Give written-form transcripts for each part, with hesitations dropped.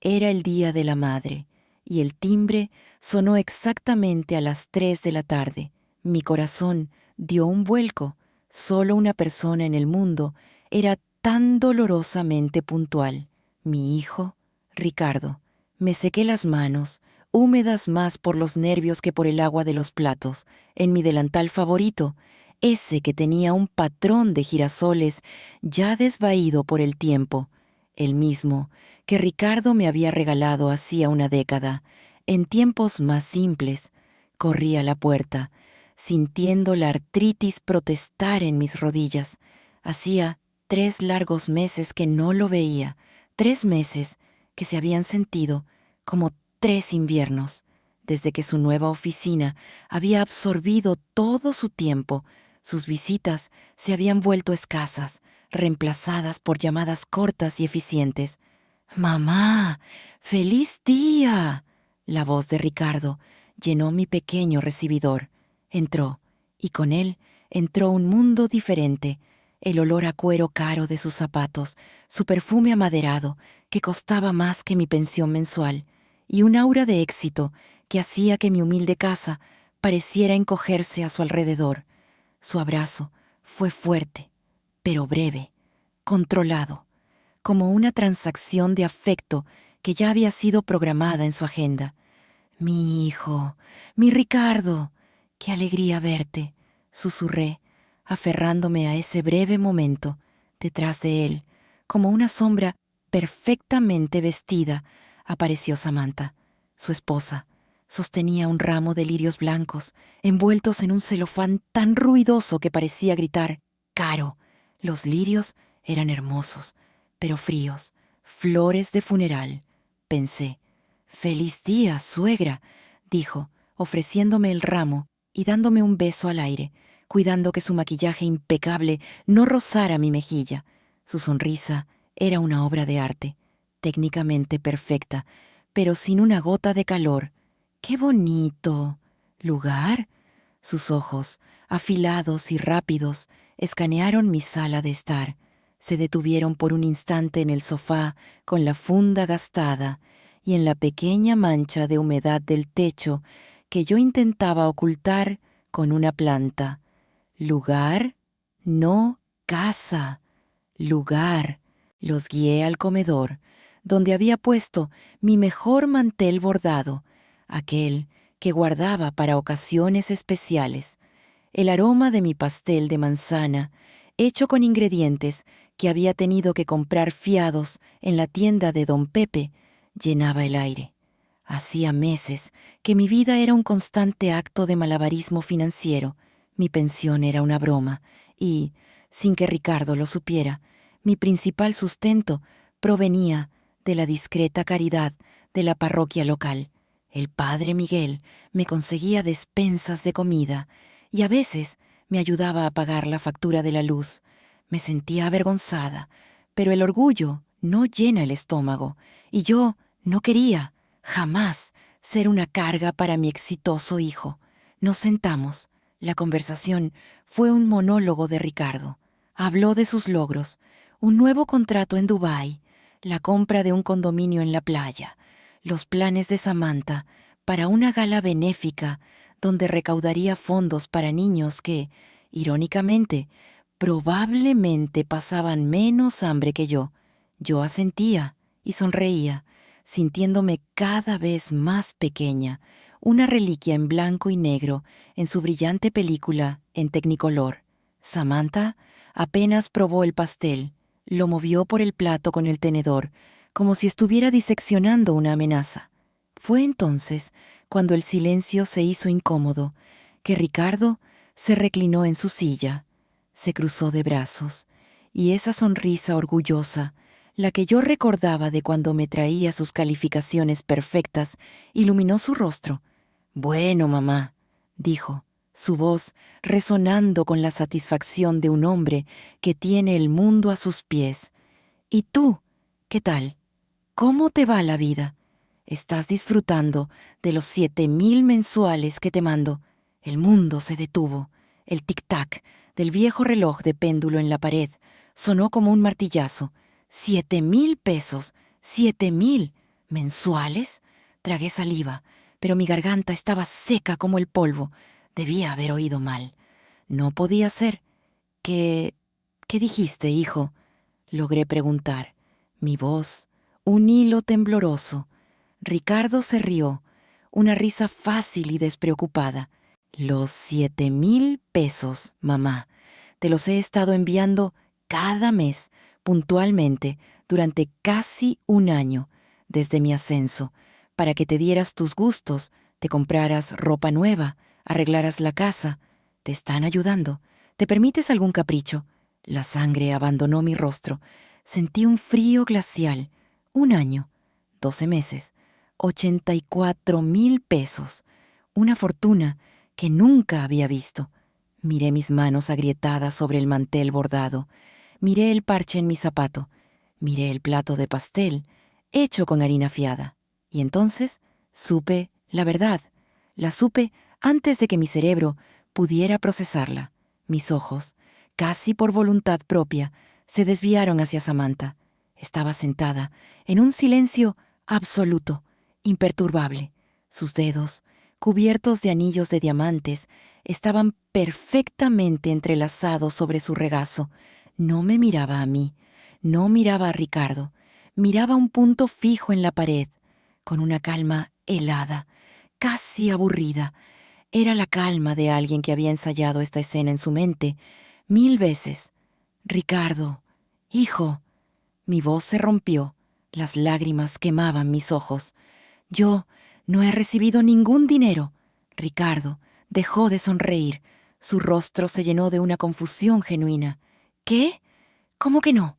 Era el Día de la Madre, y el timbre sonó exactamente a las 3 de la tarde. Mi corazón dio un vuelco. Solo una persona en el mundo era tan dolorosamente puntual. Mi hijo, Ricardo. Me sequé las manos, húmedas más por los nervios que por el agua de los platos, en mi delantal favorito, ese que tenía un patrón de girasoles ya desvaído por el tiempo, el mismo que Ricardo me había regalado hacía una década. En tiempos más simples, corrí a la puerta, sintiendo la artritis protestar en mis rodillas. Hacía 3 largos meses que no lo veía, 3 meses que se habían sentido como 3 inviernos, desde que su nueva oficina había absorbido todo su tiempo. Sus visitas se habían vuelto escasas, reemplazadas por llamadas cortas y eficientes. «¡Mamá! ¡Feliz día!». La voz de Ricardo llenó mi pequeño recibidor. Entró, y con él entró un mundo diferente. El olor a cuero caro de sus zapatos, su perfume amaderado, que costaba más que mi pensión mensual, y un aura de éxito que hacía que mi humilde casa pareciera encogerse a su alrededor. Su abrazo fue fuerte, pero breve, controlado, como una transacción de afecto que ya había sido programada en su agenda. «Mi hijo, mi Ricardo, qué alegría verte», susurré, aferrándome a ese breve momento. Detrás de él, como una sombra perfectamente vestida, apareció Samantha, su esposa. Sostenía un ramo de lirios blancos, envueltos en un celofán tan ruidoso que parecía gritar «¡Caro!». Los lirios eran hermosos, pero fríos, flores de funeral, pensé. «¡Feliz día, suegra!», dijo, ofreciéndome el ramo y dándome un beso al aire, cuidando que su maquillaje impecable no rozara mi mejilla. Su sonrisa era una obra de arte, técnicamente perfecta, pero sin una gota de calor. «¡Qué bonito! ¿Lugar?». Sus ojos, afilados y rápidos, escanearon mi sala de estar. Se detuvieron por un instante en el sofá con la funda gastada y en la pequeña mancha de humedad del techo que yo intentaba ocultar con una planta. «Lugar, no casa. Lugar». Los guié al comedor, donde había puesto mi mejor mantel bordado, aquel que guardaba para ocasiones especiales. El aroma de mi pastel de manzana, hecho con ingredientes que había tenido que comprar fiados en la tienda de don Pepe, llenaba el aire. Hacía meses que mi vida era un constante acto de malabarismo financiero. Mi pensión era una broma y, sin que Ricardo lo supiera, mi principal sustento provenía de la discreta caridad de la parroquia local. El padre Miguel me conseguía despensas de comida y a veces me ayudaba a pagar la factura de la luz. Me sentía avergonzada, pero el orgullo no llena el estómago y yo no quería, jamás, ser una carga para mi exitoso hijo. Nos sentamos. La conversación fue un monólogo de Ricardo. Habló de sus logros, un nuevo contrato en Dubái, la compra de un condominio en la playa, los planes de Samantha para una gala benéfica donde recaudaría fondos para niños que, irónicamente, probablemente pasaban menos hambre que yo. Yo asentía y sonreía, sintiéndome cada vez más pequeña, una reliquia en blanco y negro en su brillante película en Technicolor. Samantha apenas probó el pastel, lo movió por el plato con el tenedor, como si estuviera diseccionando una amenaza. Fue entonces, cuando el silencio se hizo incómodo, que Ricardo se reclinó en su silla, se cruzó de brazos, y esa sonrisa orgullosa, la que yo recordaba de cuando me traía sus calificaciones perfectas, iluminó su rostro. «Bueno, mamá», dijo, su voz resonando con la satisfacción de un hombre que tiene el mundo a sus pies. «¿Y tú? ¿Qué tal? ¿Cómo te va la vida? ¿Estás disfrutando de los 7,000 mensuales que te mando?» El mundo se detuvo. El tic-tac del viejo reloj de péndulo en la pared sonó como un martillazo. 7,000 pesos. 7,000. ¿Mensuales? Tragué saliva, pero mi garganta estaba seca como el polvo. Debía haber oído mal. No podía ser. ¿Qué dijiste, hijo? Logré preguntar. Mi voz, un hilo tembloroso. Ricardo se rió, una risa fácil y despreocupada. Los 7,000 pesos, mamá. Te los he estado enviando cada mes, puntualmente, durante casi un año, desde mi ascenso, para que te dieras tus gustos, te compraras ropa nueva, arreglaras la casa. Te están ayudando. ¿Te permites algún capricho? La sangre abandonó mi rostro. Sentí un frío glacial. Un año, 12 meses, 84,000 pesos. Una fortuna que nunca había visto. Miré mis manos agrietadas sobre el mantel bordado. Miré el parche en mi zapato. Miré el plato de pastel, hecho con harina fiada. Y entonces supe la verdad. La supe antes de que mi cerebro pudiera procesarla. Mis ojos, casi por voluntad propia, se desviaron hacia Samantha. Estaba sentada, en un silencio absoluto, imperturbable. Sus dedos, cubiertos de anillos de diamantes, estaban perfectamente entrelazados sobre su regazo. No me miraba a mí, no miraba a Ricardo, miraba un punto fijo en la pared, con una calma helada, casi aburrida. Era la calma de alguien que había ensayado esta escena en su mente 1000 veces. Ricardo, hijo. Mi voz se rompió, las lágrimas quemaban mis ojos. Yo no he recibido ningún dinero. Ricardo dejó de sonreír. Su rostro se llenó de una confusión genuina. ¿Qué? ¿Cómo que no?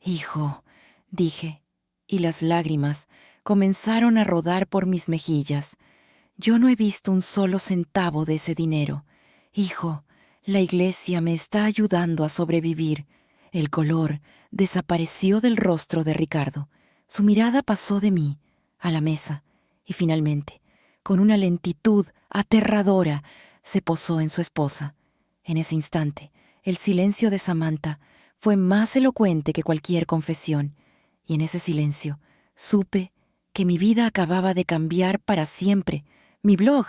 Hijo, dije, y las lágrimas comenzaron a rodar por mis mejillas. Yo no he visto un solo centavo de ese dinero. Hijo, la iglesia me está ayudando a sobrevivir. El color desapareció del rostro de Ricardo. Su mirada pasó de mí a la mesa y finalmente, con una lentitud aterradora, se posó en su esposa. En ese instante, el silencio de Samantha fue más elocuente que cualquier confesión, y en ese silencio supe que mi vida acababa de cambiar para siempre. Mi blog,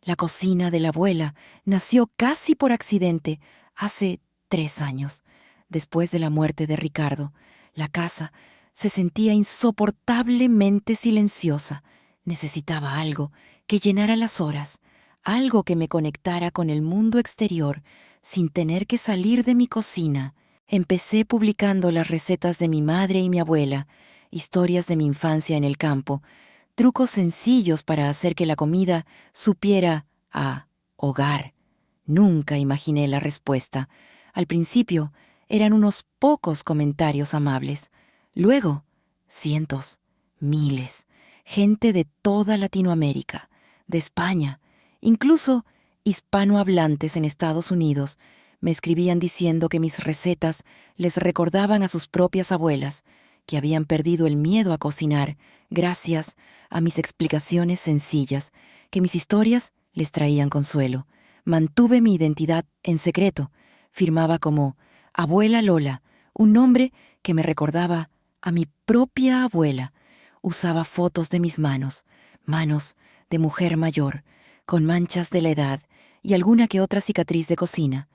La cocina de la abuela, nació casi por accidente hace 3 años. Después de la muerte de Ricardo, la casa se sentía insoportablemente silenciosa. Necesitaba algo que llenara las horas, algo que me conectara con el mundo exterior sin tener que salir de mi cocina. Empecé publicando las recetas de mi madre y mi abuela, historias de mi infancia en el campo, trucos sencillos para hacer que la comida supiera a hogar. Nunca imaginé la respuesta. Al principio eran unos pocos comentarios amables. Luego, cientos, miles, gente de toda Latinoamérica, de España, incluso hispanohablantes en Estados Unidos, me escribían diciendo que mis recetas les recordaban a sus propias abuelas, que habían perdido el miedo a cocinar gracias a mis explicaciones sencillas, que mis historias les traían consuelo. Mantuve mi identidad en secreto. Firmaba como Abuela Lola, un nombre que me recordaba a mi propia abuela. Usaba fotos de mis manos, manos de mujer mayor, con manchas de la edad y alguna que otra cicatriz de cocina,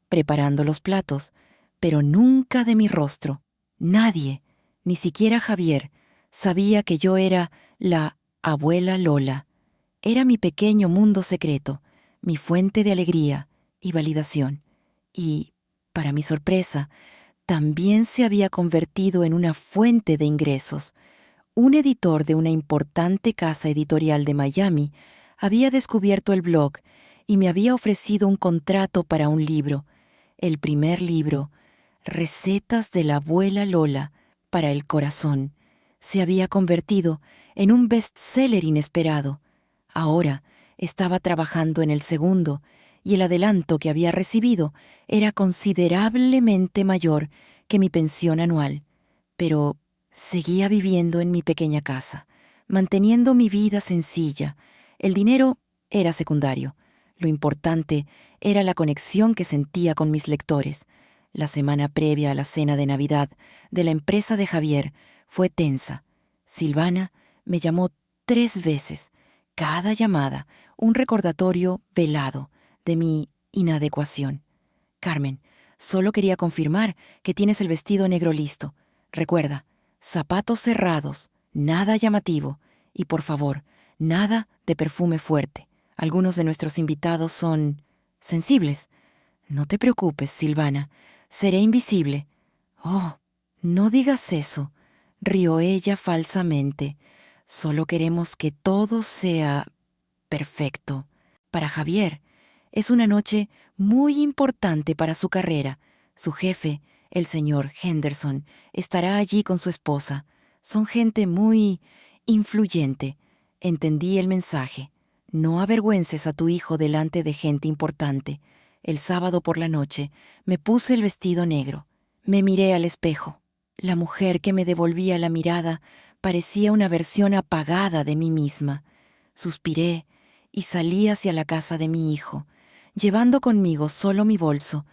preparando los platos, pero nunca de mi rostro. Nadie, ni siquiera Javier, sabía que yo era la abuela Lola. Era mi pequeño mundo secreto, mi fuente de alegría y validación. Y, para mi sorpresa, también se había convertido en una fuente de ingresos. Un editor de una importante casa editorial de Miami había descubierto el blog y me había ofrecido un contrato para un libro, el primer libro, Recetas de la abuela Lola para el corazón. Se había convertido en un bestseller inesperado. Ahora estaba trabajando en el segundo y el adelanto que había recibido era considerablemente mayor que mi pensión anual. Pero seguía viviendo en mi pequeña casa, manteniendo mi vida sencilla. El dinero era secundario. Lo importante era la conexión que sentía con mis lectores. La semana previa a la cena de Navidad de la empresa de Javier fue tensa. Silvana Me llamó 3 veces. Cada llamada, un recordatorio velado de mi inadecuación. Carmen, solo quería confirmar que tienes el vestido negro listo. Recuerda, zapatos cerrados, nada llamativo y, por favor, nada de perfume fuerte. Algunos de nuestros invitados son sensibles. No te preocupes, Silvana. Seré invisible. Oh, no digas eso, rió ella falsamente. Solo queremos que todo sea perfecto. Para Javier, es una noche muy importante para su carrera. Su jefe, el señor Henderson, estará allí con su esposa. Son gente muy influyente. Entendí el mensaje. No avergüences a tu hijo delante de gente importante. El sábado por la noche me puse el vestido negro. Me miré al espejo. La mujer que me devolvía la mirada parecía una versión apagada de mí misma. Suspiré y salí hacia la casa de mi hijo, llevando conmigo solo mi bolso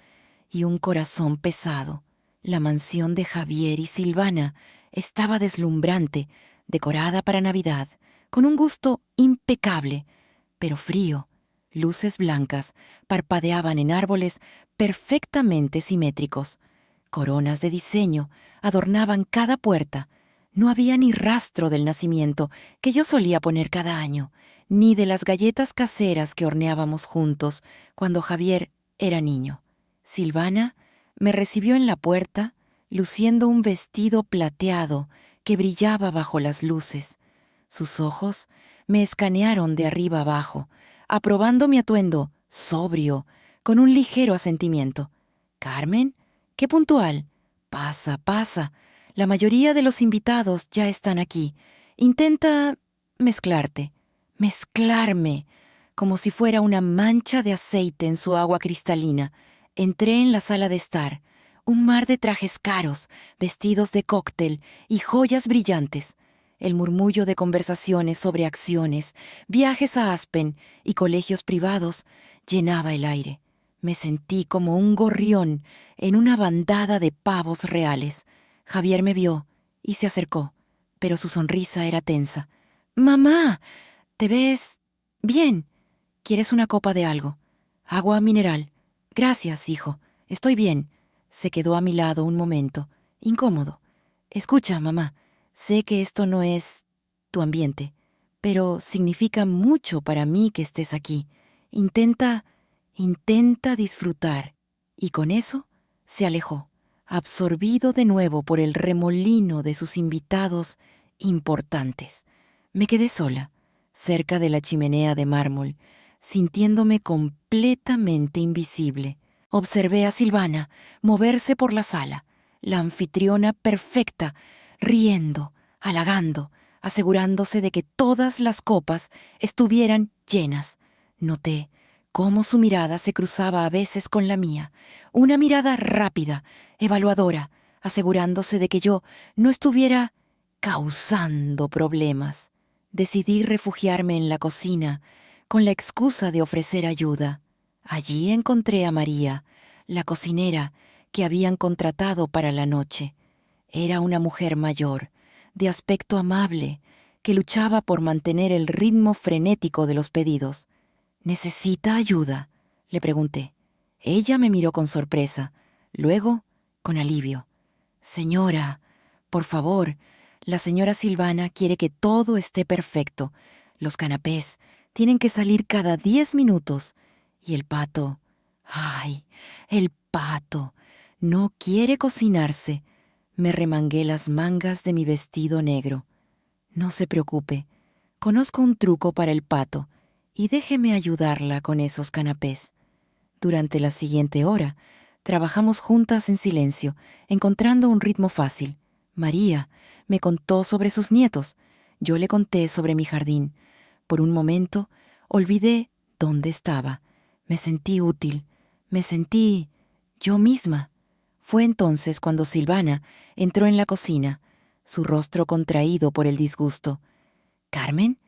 y un corazón pesado. La mansión de Javier y Silvana estaba deslumbrante, decorada para Navidad, con un gusto impecable, pero frío. Luces blancas parpadeaban en árboles perfectamente simétricos. Coronas de diseño adornaban cada puerta. No había ni rastro del nacimiento que yo solía poner cada año, ni de las galletas caseras que horneábamos juntos cuando Javier era niño. Silvana me recibió en la puerta, luciendo un vestido plateado que brillaba bajo las luces. Sus ojos me escanearon de arriba abajo, aprobando mi atuendo sobrio, con un ligero asentimiento. «Carmen, qué puntual. Pasa, pasa. La mayoría de los invitados ya están aquí. Intenta mezclarte, mezclarme, como si fuera una mancha de aceite en su agua cristalina. Entré en la sala de estar, un mar de trajes caros, vestidos de cóctel y joyas brillantes. El murmullo de conversaciones sobre acciones, viajes a Aspen y colegios privados llenaba el aire. Me sentí como un gorrión en una bandada de pavos reales. Javier me vio y se acercó, pero su sonrisa era tensa. «Mamá, te ves bien. ¿Quieres una copa de algo? Agua mineral. Gracias, hijo. Estoy bien». Se quedó a mi lado un momento, incómodo. «Escucha, mamá, sé que esto no es tu ambiente, pero significa mucho para mí que estés aquí. Intenta disfrutar». Y con eso se alejó, absorbido de nuevo por el remolino de sus invitados importantes. Me quedé sola, cerca de la chimenea de mármol, sintiéndome completamente invisible. Observé a Silvana moverse por la sala, la anfitriona perfecta, riendo, halagando, asegurándose de que todas las copas estuvieran llenas. Noté cómo su mirada se cruzaba a veces con la mía, una mirada rápida, evaluadora, asegurándose de que yo no estuviera causando problemas. Decidí refugiarme en la cocina con la excusa de ofrecer ayuda. Allí encontré a María, la cocinera que habían contratado para la noche. Era una mujer mayor, de aspecto amable, que luchaba por mantener el ritmo frenético de los pedidos. «¿Necesita ayuda?», le pregunté. Ella me miró con sorpresa, luego con alivio. «Señora, por favor, la señora Silvana quiere que todo esté perfecto. Los canapés tienen que salir cada 10 minutos. Y el pato, ¡ay! El pato no quiere cocinarse». Me remangué las mangas de mi vestido negro. «No se preocupe, conozco un truco para el pato y déjeme ayudarla con esos canapés». Durante la siguiente hora, trabajamos juntas en silencio, encontrando un ritmo fácil. María me contó sobre sus nietos. Yo le conté sobre mi jardín. Por un momento, olvidé dónde estaba. Me sentí útil. Me sentí yo misma. Fue entonces cuando Silvana entró en la cocina, su rostro contraído por el disgusto. «Carmen,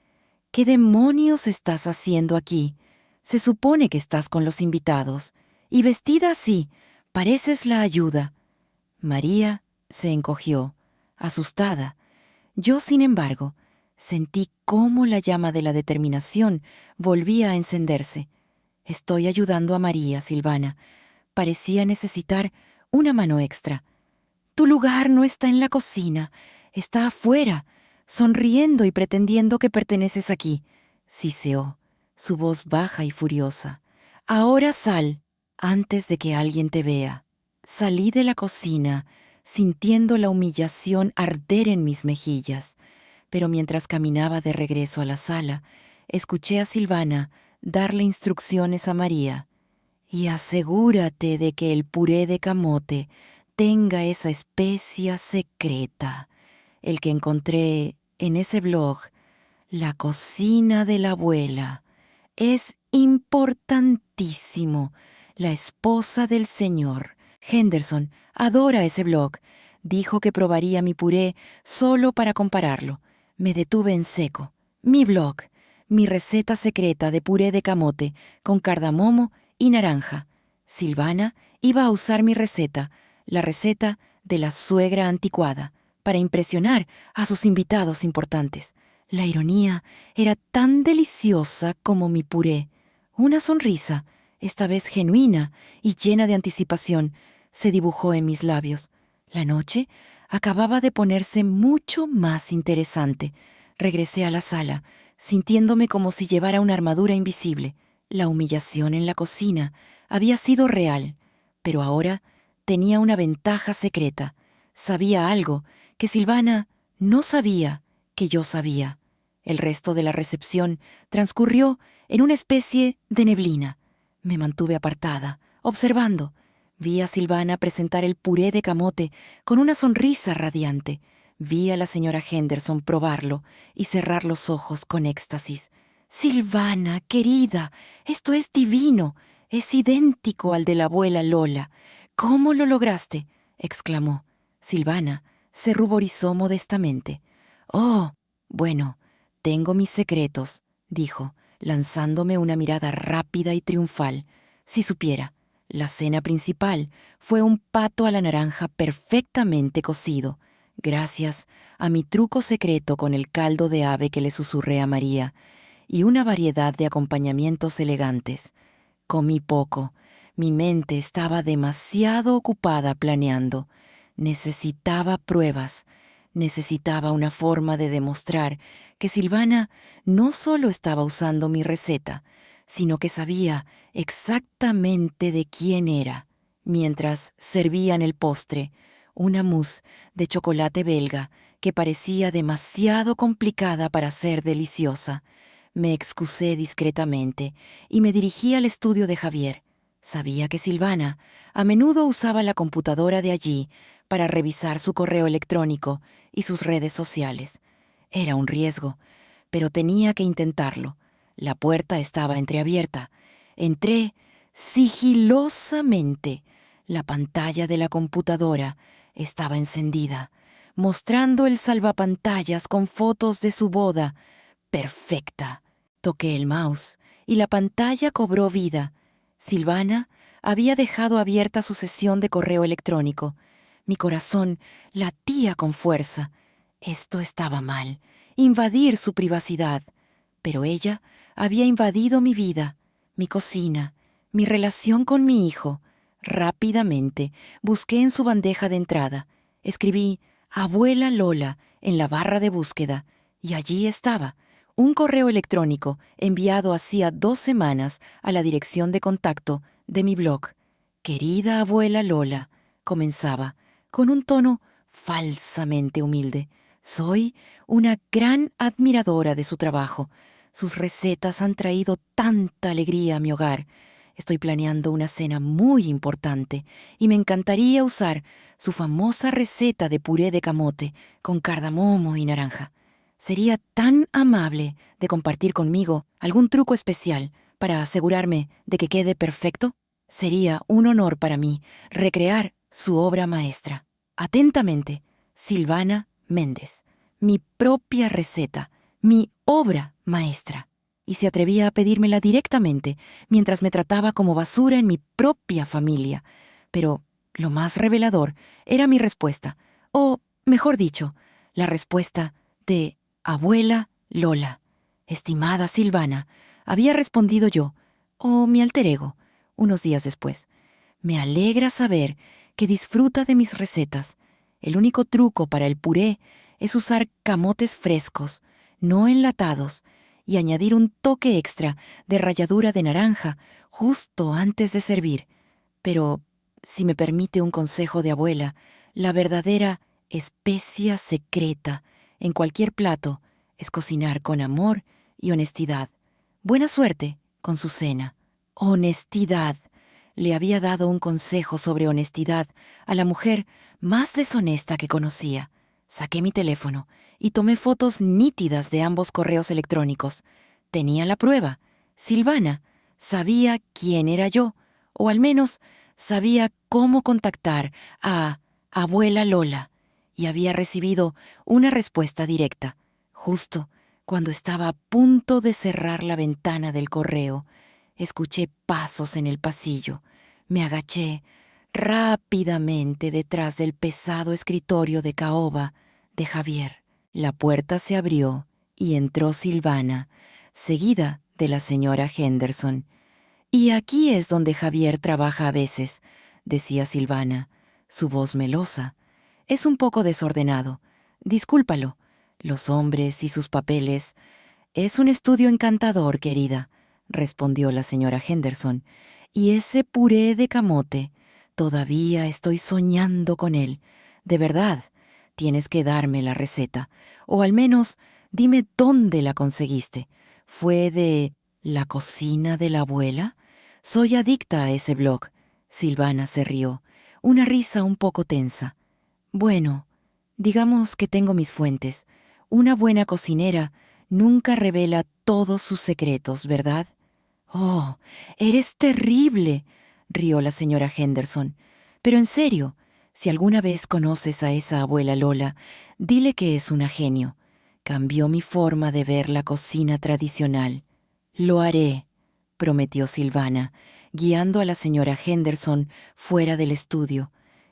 ¿qué demonios estás haciendo aquí? Se supone que estás con los invitados. Y vestida así, pareces la ayuda». María se encogió, asustada. Yo, sin embargo, Sentí cómo la llama de la determinación volvía a encenderse. Estoy ayudando a María, Silvana. Parecía necesitar una mano extra. Tu lugar no está en la cocina, está afuera, sonriendo y pretendiendo que perteneces aquí, siseó, su voz baja y furiosa. Ahora sal, antes de que alguien te vea. Salí de la cocina, sintiendo la humillación arder en mis mejillas, pero mientras caminaba de regreso a la sala, escuché a Silvana darle instrucciones a María. Y asegúrate de que el puré de camote tenga esa especia secreta, el que encontré en ese blog, La cocina de la abuela. Es importantísimo. La esposa del señor. Henderson adora ese blog. Dijo que probaría mi puré solo para compararlo. Me detuve en seco. Mi blog, mi receta secreta de puré de camote con cardamomo y naranja. Silvana iba a usar mi receta, la receta de la suegra anticuada, para impresionar a sus invitados importantes. La ironía era tan deliciosa como mi puré. Una sonrisa, esta vez genuina y llena de anticipación, se dibujó en mis labios. La noche acababa de ponerse mucho más interesante. Regresé a la sala, sintiéndome como si llevara una armadura invisible. La humillación en la cocina había sido real, pero ahora tenía una ventaja secreta. Sabía algo que Silvana no sabía que yo sabía. El resto de la recepción transcurrió en una especie de neblina. Me mantuve apartada, observando. Vi a Silvana presentar el puré de camote con una sonrisa radiante. Vi a la señora Henderson probarlo y cerrar los ojos con éxtasis. Silvana, querida, esto es divino. Es idéntico al de la abuela Lola. ¿Cómo lo lograste?, exclamó. Silvana se ruborizó modestamente. Oh, bueno, tengo mis secretos, dijo, lanzándome una mirada rápida y triunfal. Si supiera, la cena principal fue un pato a la naranja perfectamente cocido, gracias a mi truco secreto con el caldo de ave que le susurré a María, y una variedad de acompañamientos elegantes. Comí poco. Mi mente estaba demasiado ocupada planeando. Necesitaba pruebas. Necesitaba una forma de demostrar que Silvana no solo estaba usando mi receta, sino que sabía exactamente de quién era. Mientras servían el postre, una mousse de chocolate belga que parecía demasiado complicada para ser deliciosa. Me excusé discretamente y me dirigí al estudio de Javier. Sabía que Silvana a menudo usaba la computadora de allí para revisar su correo electrónico y sus redes sociales. Era un riesgo, pero tenía que intentarlo. La puerta estaba entreabierta. Entré sigilosamente. La pantalla de la computadora estaba encendida, mostrando el salvapantallas con fotos de su boda. Perfecta. Toqué el mouse y la pantalla cobró vida. Silvana había dejado abierta su sesión de correo electrónico. Mi corazón latía con fuerza. Esto estaba mal. Invadir su privacidad. Pero ella había invadido mi vida, mi cocina, mi relación con mi hijo. Rápidamente busqué en su bandeja de entrada. Escribí Abuela Lola en la barra de búsqueda y allí estaba un correo electrónico enviado hacía 2 semanas a la dirección de contacto de mi blog. Querida abuela Lola, comenzaba, con un tono falsamente humilde. Soy una gran admiradora de su trabajo. Sus recetas han traído tanta alegría a mi hogar. Estoy planeando una cena muy importante y me encantaría usar su famosa receta de puré de camote con cardamomo y naranja. ¿Sería tan amable de compartir conmigo algún truco especial para asegurarme de que quede perfecto? Sería un honor para mí recrear su obra maestra. Atentamente, Silvana Méndez. Mi propia receta, mi obra maestra. Y se atrevía a pedírmela directamente mientras me trataba como basura en mi propia familia. Pero lo más revelador era mi respuesta, o, mejor dicho, la respuesta de Abuela Lola. Estimada Silvana, había respondido yo, o mi alter ego, unos días después. Me alegra saber que disfruta de mis recetas. El único truco para el puré es usar camotes frescos, no enlatados, y añadir un toque extra de ralladura de naranja justo antes de servir. Pero, si me permite un consejo de abuela, la verdadera especia secreta en cualquier plato es cocinar con amor y honestidad. Buena suerte con su cena. Honestidad. Le había dado un consejo sobre honestidad a la mujer más deshonesta que conocía. Saqué mi teléfono y tomé fotos nítidas de ambos correos electrónicos. Tenía la prueba. Silvana sabía quién era yo, o al menos sabía cómo contactar a abuela Lola, y había recibido una respuesta directa, justo cuando estaba a punto de cerrar la ventana del correo. Escuché pasos en el pasillo. Me agaché rápidamente detrás del pesado escritorio de caoba de Javier. La puerta se abrió y entró Silvana, seguida de la señora Henderson. «Y aquí es donde Javier trabaja a veces», decía Silvana, su voz melosa. «Es un poco desordenado. Discúlpalo. Los hombres y sus papeles. Es un estudio encantador, querida», respondió la señora Henderson. «Y ese puré de camote, todavía estoy soñando con él. De verdad, tienes que darme la receta. O al menos, dime dónde la conseguiste. ¿Fue de la cocina de la abuela? Soy adicta a ese blog». Silvana se rió, una risa un poco tensa. «Bueno, digamos que tengo mis fuentes. Una buena cocinera nunca revela todos sus secretos, ¿verdad?» «Oh, eres terrible», rió la señora Henderson. «Pero en serio, si alguna vez conoces a esa abuela Lola, dile que es una genio. Cambió mi forma de ver la cocina tradicional». «Lo haré», prometió Silvana, guiando a la señora Henderson fuera del estudio.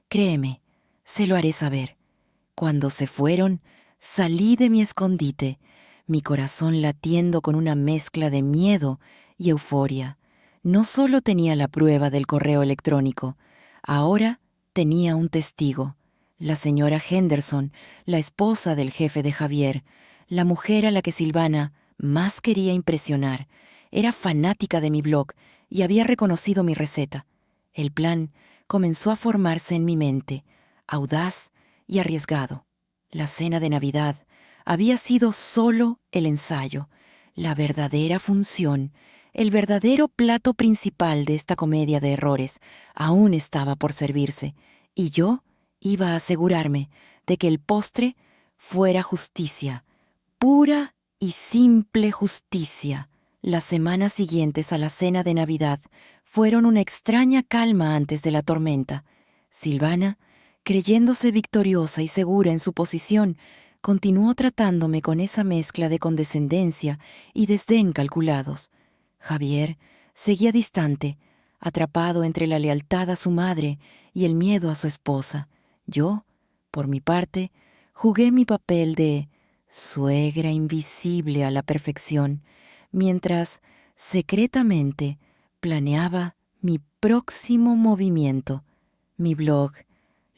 «Créeme, se lo haré saber». Cuando se fueron, salí de mi escondite, mi corazón latiendo con una mezcla de miedo y euforia. No solo tenía la prueba del correo electrónico, ahora tenía un testigo, la señora Henderson, la esposa del jefe de Javier, la mujer a la que Silvana más quería impresionar. Era fanática de mi blog y había reconocido mi receta. El plan comenzó a formarse en mi mente, audaz y arriesgado. La cena de Navidad había sido solo el ensayo. La verdadera función, el verdadero plato principal de esta comedia de errores, aún estaba por servirse, y yo iba a asegurarme de que el postre fuera justicia, pura y simple justicia. Las semanas siguientes a la cena de Navidad fueron una extraña calma antes de la tormenta. Silvana, creyéndose victoriosa y segura en su posición, continuó tratándome con esa mezcla de condescendencia y desdén calculados. Javier seguía distante, atrapado entre la lealtad a su madre y el miedo a su esposa. Yo, por mi parte, jugué mi papel de suegra invisible a la perfección, mientras secretamente planeaba mi próximo movimiento. Mi blog,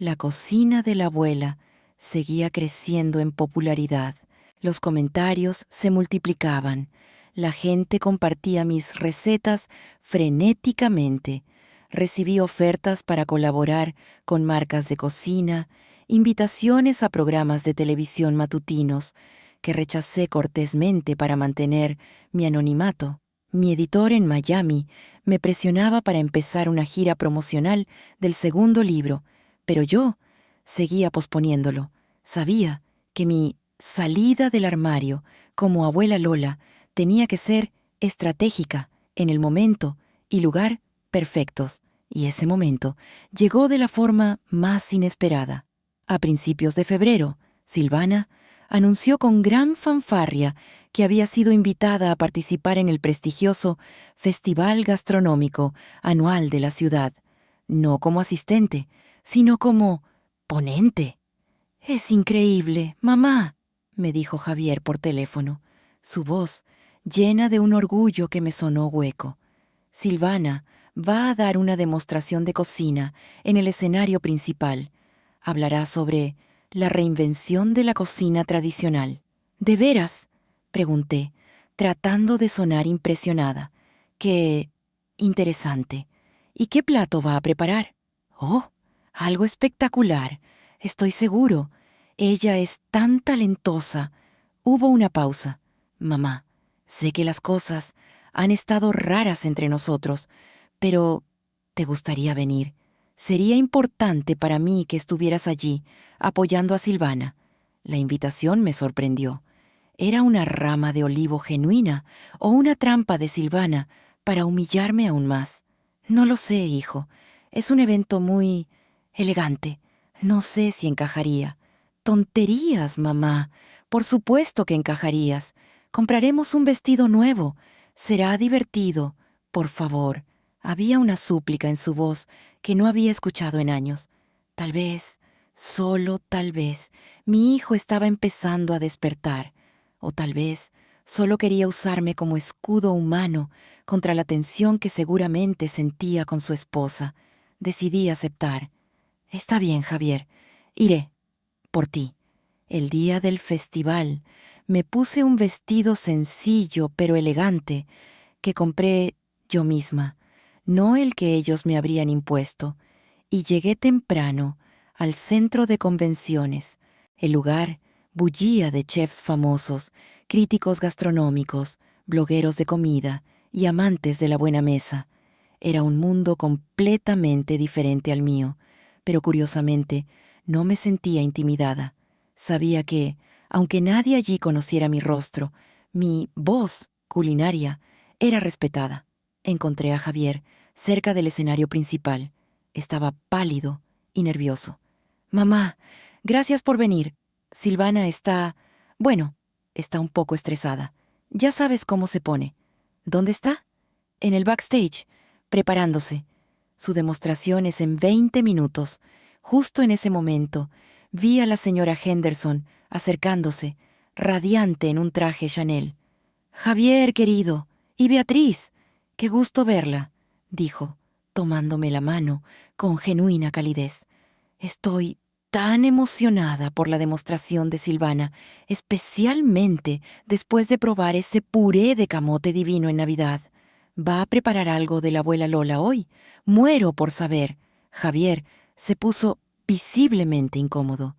La cocina de la abuela, seguía creciendo en popularidad. Los comentarios se multiplicaban. La gente compartía mis recetas frenéticamente. Recibí ofertas para colaborar con marcas de cocina, invitaciones a programas de televisión matutinos, que rechacé cortésmente para mantener mi anonimato. Mi editor en Miami me presionaba para empezar una gira promocional del segundo libro, pero yo seguía posponiéndolo. Sabía que mi salida del armario como abuela Lola tenía que ser estratégica, en el momento y lugar perfectos, y ese momento llegó de la forma más inesperada. A principios de febrero, Silvana anunció con gran fanfarria que había sido invitada a participar en el prestigioso Festival Gastronómico anual de la ciudad, no como asistente, sino como ponente. «Es increíble, mamá», me dijo Javier por teléfono, su voz llena de un orgullo que me sonó hueco. Silvana va a dar una demostración de cocina en el escenario principal. Hablará sobre la reinvención de la cocina tradicional. ¿De veras?, pregunté, tratando de sonar impresionada. ¡Qué interesante! ¿Y qué plato va a preparar? Oh, algo espectacular. Estoy seguro. Ella es tan talentosa. Hubo una pausa. Mamá, sé que las cosas han estado raras entre nosotros, pero ¿te gustaría venir? Sería importante para mí que estuvieras allí, apoyando a Silvana. La invitación me sorprendió. ¿Era una rama de olivo genuina o una trampa de Silvana para humillarme aún más? No lo sé, hijo. Es un evento muy elegante. No sé si encajaría. Tonterías, mamá. Por supuesto que encajarías. Compraremos un vestido nuevo. Será divertido. Por favor. Había una súplica en su voz que no había escuchado en años. Tal vez, solo tal vez, mi hijo estaba empezando a despertar. O tal vez solo quería usarme como escudo humano contra la tensión que seguramente sentía con su esposa. Decidí aceptar. Está bien, Javier. Iré. Por ti. El día del festival me puse un vestido sencillo pero elegante que compré yo misma, no el que ellos me habrían impuesto, y llegué temprano al centro de convenciones. El lugar bullía de chefs famosos, críticos gastronómicos, blogueros de comida y amantes de la buena mesa. Era un mundo completamente diferente al mío, pero curiosamente no me sentía intimidada. Sabía que, aunque nadie allí conociera mi rostro, mi voz culinaria era respetada. Encontré a Javier cerca del escenario principal. Estaba pálido y nervioso. Mamá, gracias por venir. Silvana está... bueno, está un poco estresada. Ya sabes cómo se pone. ¿Dónde está? En el backstage, preparándose. Su demostración es en 20 minutos. Justo en ese momento, vi a la señora Henderson acercándose, radiante en un traje Chanel. Javier, querido, y Beatriz, qué gusto verla, dijo, tomándome la mano con genuina calidez. Estoy tan emocionada por la demostración de Silvana, especialmente después de probar ese puré de camote divino en Navidad. ¿Va a preparar algo de la abuela Lola hoy? Muero por saber. Javier se puso visiblemente incómodo.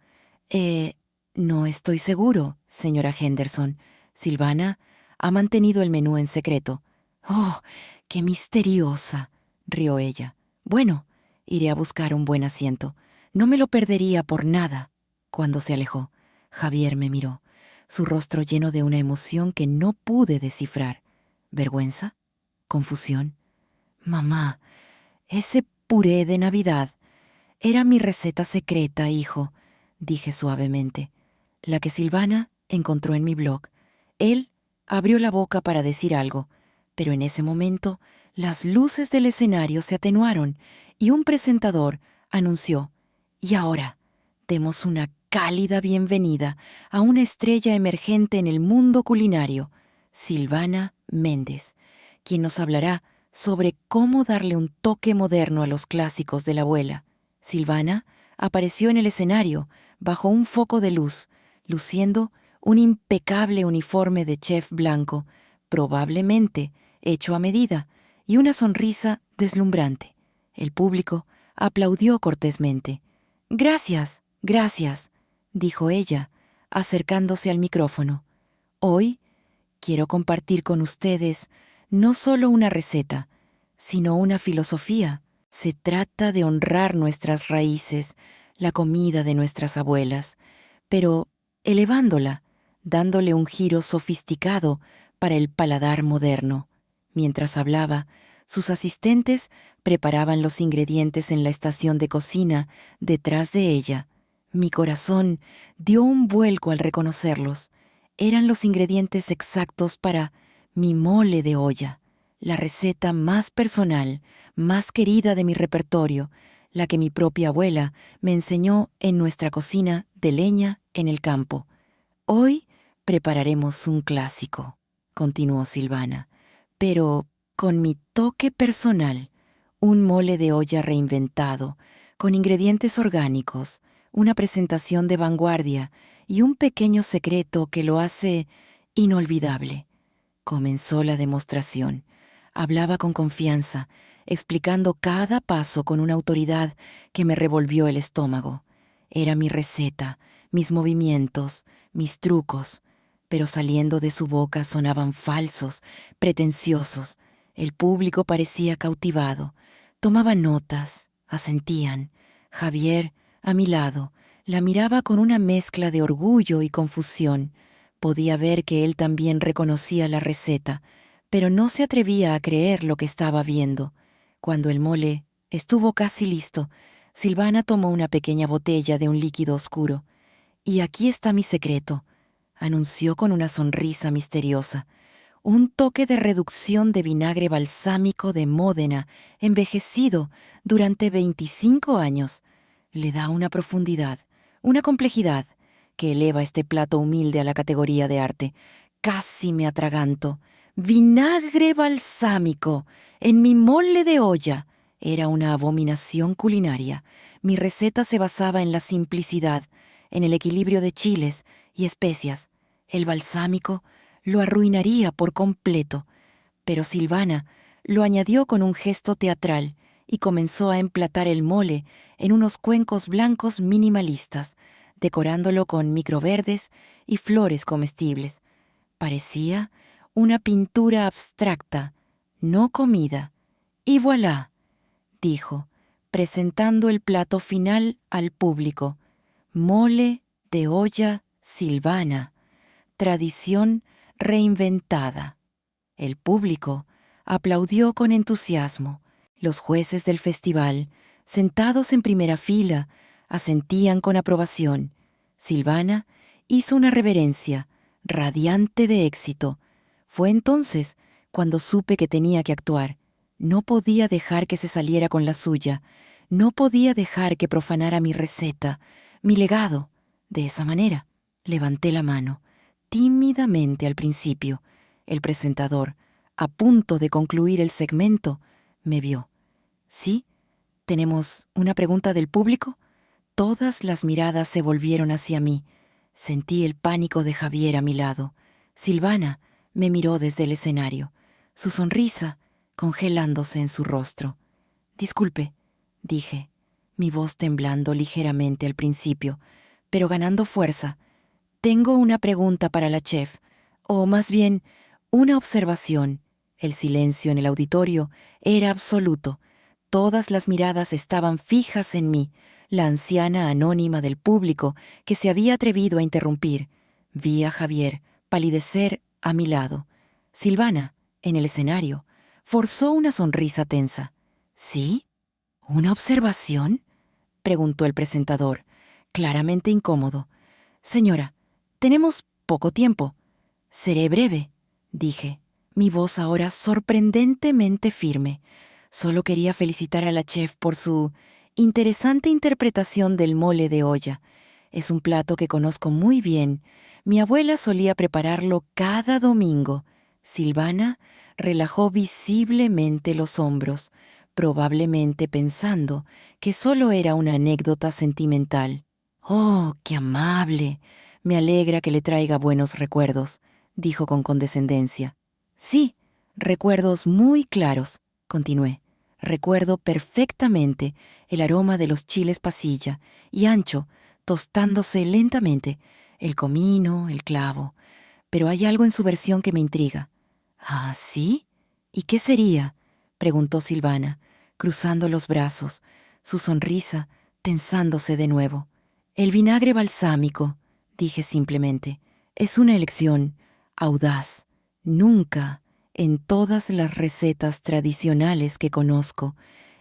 Eh, no estoy seguro, señora Henderson. Silvana ha mantenido el menú en secreto. Oh, qué misteriosa, rió ella. Bueno, iré a buscar un buen asiento. No me lo perdería por nada. Cuando se alejó, Javier me miró, su rostro lleno de una emoción que no pude descifrar. ¿Vergüenza? ¿Confusión? Mamá, ese puré de Navidad era mi receta secreta, hijo, dije suavemente, la que Silvana encontró en mi blog. Él abrió la boca para decir algo, pero en ese momento las luces del escenario se atenuaron y un presentador anunció: y ahora, demos una cálida bienvenida a una estrella emergente en el mundo culinario, Silvana Méndez, quien nos hablará sobre cómo darle un toque moderno a los clásicos de la abuela. Silvana apareció en el escenario bajo un foco de luz, luciendo un impecable uniforme de chef blanco, probablemente hecho a medida, y una sonrisa deslumbrante. El público aplaudió cortésmente. «Gracias, gracias», dijo ella, acercándose al micrófono. «Hoy quiero compartir con ustedes no solo una receta, sino una filosofía. Se trata de honrar nuestras raíces, la comida de nuestras abuelas, pero elevándola, dándole un giro sofisticado para el paladar moderno». Mientras hablaba, sus asistentes preparaban los ingredientes en la estación de cocina detrás de ella. Mi corazón dio un vuelco al reconocerlos. Eran los ingredientes exactos para mi mole de olla, la receta más personal, más querida de mi repertorio, la que mi propia abuela me enseñó en nuestra cocina de leña en el campo. Hoy prepararemos un clásico, continuó Silvana, pero con mi toque personal, un mole de olla reinventado, con ingredientes orgánicos, una presentación de vanguardia y un pequeño secreto que lo hace inolvidable. Comenzó la demostración. Hablaba con confianza, explicando cada paso con una autoridad que me revolvió el estómago. Era mi receta, mis movimientos, mis trucos, pero saliendo de su boca sonaban falsos, pretenciosos. El público parecía cautivado. Tomaba notas, asentían. Javier, a mi lado, la miraba con una mezcla de orgullo y confusión. Podía ver que él también reconocía la receta, pero no se atrevía a creer lo que estaba viendo. Cuando el mole estuvo casi listo, Silvana tomó una pequeña botella de un líquido oscuro. «Y aquí está mi secreto», anunció con una sonrisa misteriosa. «Un toque de reducción de vinagre balsámico de Módena, envejecido durante 25 años. Le da una profundidad, una complejidad, que eleva este plato humilde a la categoría de arte. Casi me atraganto. Vinagre balsámico en mi mole de olla. Era una abominación culinaria. Mi receta se basaba en la simplicidad, en el equilibrio de chiles y especias. El balsámico lo arruinaría por completo, pero Silvana lo añadió con un gesto teatral y comenzó a emplatar el mole en unos cuencos blancos minimalistas, decorándolo con microverdes y flores comestibles. Parecía una pintura abstracta, no comida. Y voilà, dijo, presentando el plato final al público. Mole de olla Silvana, tradición reinventada. El público aplaudió con entusiasmo. Los jueces del festival, sentados en primera fila, asentían con aprobación. Silvana hizo una reverencia, radiante de éxito. Fue entonces cuando supe que tenía que actuar. No podía dejar que se saliera con la suya. No podía dejar que profanara mi receta, mi legado. De esa manera, levanté la mano, tímidamente al principio. El presentador, a punto de concluir el segmento, me vio. «¿Sí? ¿Tenemos una pregunta del público?» Todas las miradas se volvieron hacia mí. Sentí el pánico de Javier a mi lado. Silvana me miró desde el escenario, su sonrisa congelándose en su rostro. «Disculpe», dije, mi voz temblando ligeramente al principio, pero ganando fuerza. «Tengo una pregunta para la chef, o más bien, una observación». El silencio en el auditorio era absoluto. Todas las miradas estaban fijas en mí, la anciana anónima del público que se había atrevido a interrumpir. Vi a Javier palidecer a mi lado. Silvana, en el escenario, forzó una sonrisa tensa. «¿Sí? ¿Una observación?», preguntó el presentador, claramente incómodo. «Señora, tenemos poco tiempo. Seré breve», dije, mi voz ahora sorprendentemente firme. Solo quería felicitar a la chef por su interesante interpretación del mole de olla. Es un plato que conozco muy bien. Mi abuela solía prepararlo cada domingo. Silvana relajó visiblemente los hombros, probablemente pensando que solo era una anécdota sentimental. «Oh, qué amable. Me alegra que le traiga buenos recuerdos», dijo con condescendencia. «Sí, recuerdos muy claros», continué. «Recuerdo perfectamente el aroma de los chiles pasilla y ancho tostándose lentamente, el comino, el clavo. Pero hay algo en su versión que me intriga». «¿Ah, sí? ¿Y qué sería?», preguntó Silvana, cruzando los brazos, su sonrisa tensándose de nuevo. «El vinagre balsámico», dije simplemente, «es una elección audaz. Nunca, en todas las recetas tradicionales que conozco,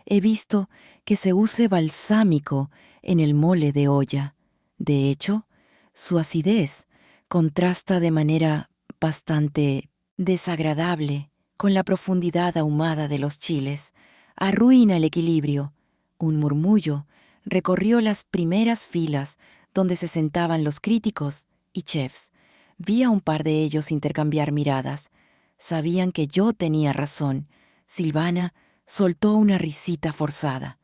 he visto que se use balsámico en el mole de olla. De hecho, su acidez contrasta de manera bastante desagradable con la profundidad ahumada de los chiles. Arruina el equilibrio». Un murmullo recorrió las primeras filas donde se sentaban los críticos y chefs. Vi a un par de ellos intercambiar miradas. Sabían que yo tenía razón. Silvana soltó una risita forzada.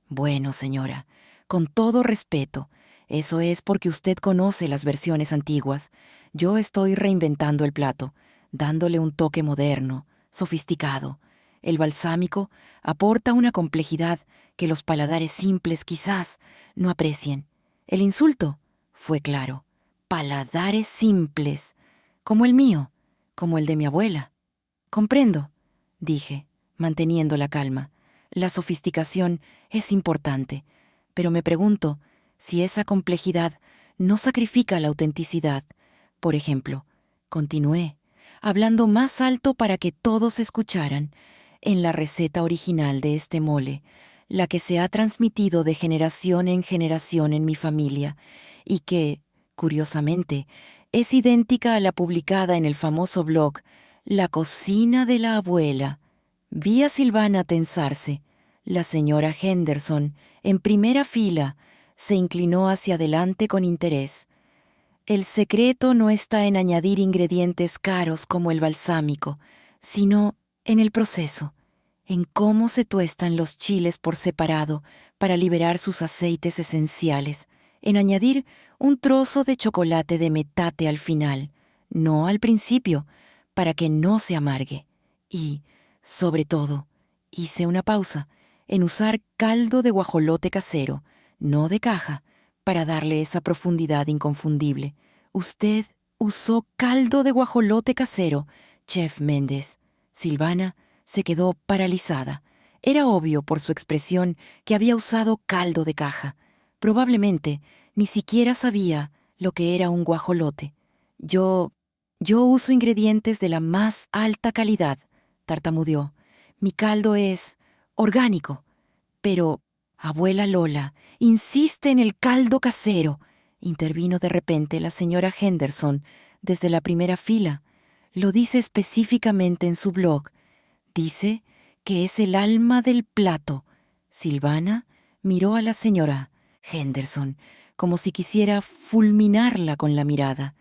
Bueno, señora, con todo respeto, eso es porque usted conoce las versiones antiguas. Yo estoy reinventando el plato, dándole un toque moderno, sofisticado. El balsámico aporta una complejidad que los paladares simples quizás no aprecien. El insulto fue claro. Paladares simples, como el mío, como el de mi abuela. Comprendo, dije, manteniendo la calma. La sofisticación es importante, pero me pregunto si esa complejidad no sacrifica la autenticidad. Por ejemplo, continué, hablando más alto para que todos escucharan, en la receta original de este mole, la que se ha transmitido de generación en generación en mi familia y que, curiosamente, es idéntica a la publicada en el famoso blog La cocina de la abuela. Vi a Silvana tensarse. La señora Henderson, en primera fila, se inclinó hacia adelante con interés. El secreto no está en añadir ingredientes caros como el balsámico, sino en el proceso, en cómo se tuestan los chiles por separado para liberar sus aceites esenciales, en añadir un trozo de chocolate de metate al final, no al principio, para que no se amargue. Y, sobre todo, hice una pausa en usar caldo de guajolote casero, no de caja, para darle esa profundidad inconfundible. Usted usó caldo de guajolote casero, Chef Méndez. Silvana se quedó paralizada. Era obvio por su expresión que había usado caldo de caja. Probablemente ni siquiera sabía lo que era un guajolote. Yo uso ingredientes de la más alta calidad, tartamudeó. Mi caldo es orgánico. Pero, abuela Lola, insiste en el caldo casero, intervino de repente la señora Henderson desde la primera fila. Lo dice específicamente en su blog. Dice que es el alma del plato. Silvana miró a la señora Henderson como si quisiera fulminarla con la mirada.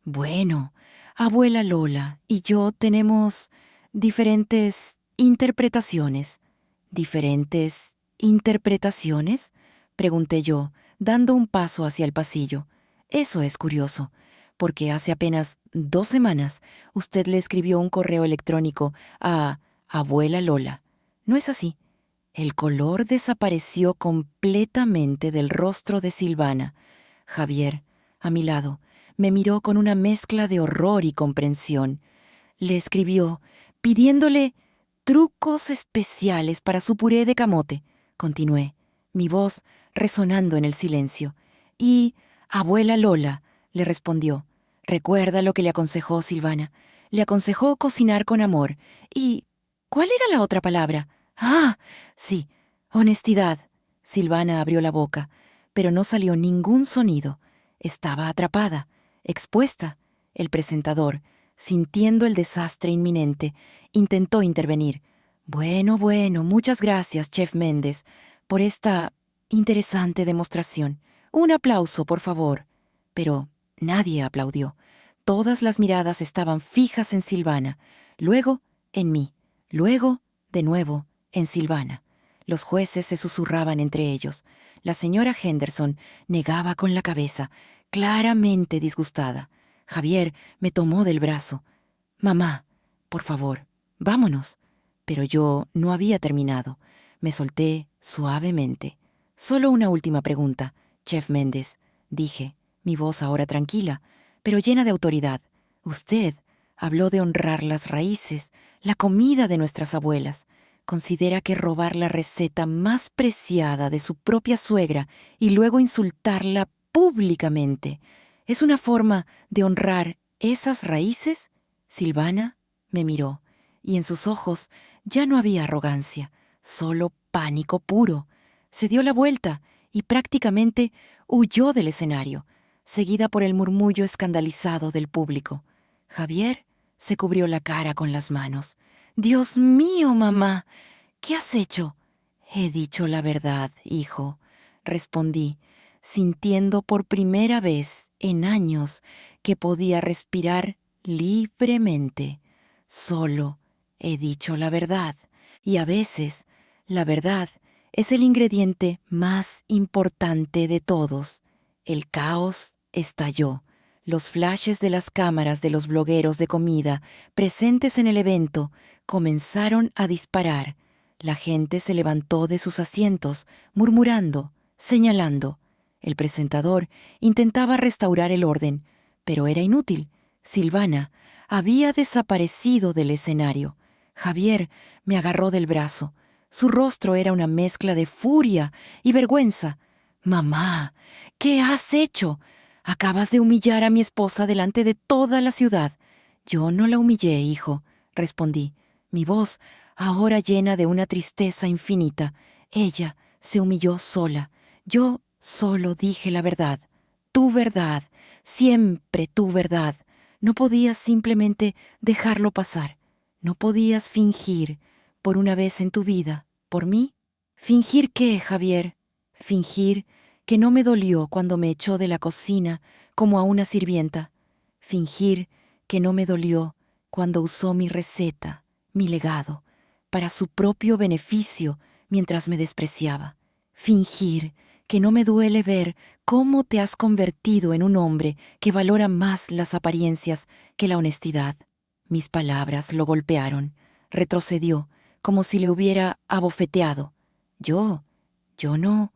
Bueno, abuela Lola y yo tenemos diferentes interpretaciones. ¿Diferentes interpretaciones? Pregunté yo, dando un paso hacia el pasillo. Eso es curioso, porque hace apenas 2 semanas usted le escribió un correo electrónico a abuela Lola. ¿No es así? El color desapareció completamente del rostro de Silvana. Javier, a mi lado, me miró con una mezcla de horror y comprensión. Le escribió pidiéndole trucos especiales para su puré de camote. Continué, mi voz resonando en el silencio. Y abuela Lola le respondió. Recuerda lo que le aconsejó Silvana. Le aconsejó cocinar con amor. ¿Y cuál era la otra palabra? Ah, sí, honestidad. Silvana abrió la boca, pero no salió ningún sonido. Estaba atrapada, expuesta. El presentador, sintiendo el desastre inminente, intentó intervenir. Bueno, muchas gracias, Chef Méndez, por esta interesante demostración. Un aplauso, por favor. Pero nadie aplaudió. Todas las miradas estaban fijas en Silvana, luego en mí, luego, de nuevo, en Silvana. Los jueces se susurraban entre ellos. La señora Henderson negaba con la cabeza, claramente disgustada. Javier me tomó del brazo. Mamá, por favor, vámonos. Pero yo no había terminado. Me solté suavemente. Solo una última pregunta, Chef Méndez, dije, mi voz ahora tranquila, pero llena de autoridad. Usted habló de honrar las raíces, la comida de nuestras abuelas. ¿Considera que robar la receta más preciada de su propia suegra y luego insultarla públicamente es una forma de honrar esas raíces? Silvana me miró, y en sus ojos ya no había arrogancia, solo pánico puro. Se dio la vuelta y prácticamente huyó del escenario, seguida por el murmullo escandalizado del público. Javier se cubrió la cara con las manos. «Dios mío, mamá, ¿qué has hecho?» «He dicho la verdad, hijo», respondí, sintiendo por primera vez en años que podía respirar libremente. Solo he dicho la verdad, y a veces la verdad es el ingrediente más importante de todos. El caos estalló. Los flashes de las cámaras de los blogueros de comida presentes en el evento comenzaron a disparar. La gente se levantó de sus asientos, murmurando, señalando. El presentador intentaba restaurar el orden, pero era inútil. Silvana había desaparecido del escenario. Javier me agarró del brazo. Su rostro era una mezcla de furia y vergüenza. «Mamá, ¿qué has hecho? Acabas de humillar a mi esposa delante de toda la ciudad». «Yo no la humillé, hijo», respondí, mi voz ahora llena de una tristeza infinita. Ella se humilló sola. Yo solo dije la verdad. Tu verdad, siempre tu verdad. No podías simplemente dejarlo pasar. No podías fingir, por una vez en tu vida, por mí. ¿Fingir qué, Javier? Fingir que no me dolió cuando me echó de la cocina como a una sirvienta. Fingir que no me dolió cuando usó mi receta, mi legado, para su propio beneficio mientras me despreciaba. Fingir que no me duele ver cómo te has convertido en un hombre que valora más las apariencias que la honestidad. Mis palabras lo golpearon. Retrocedió, como si le hubiera abofeteado. Yo no.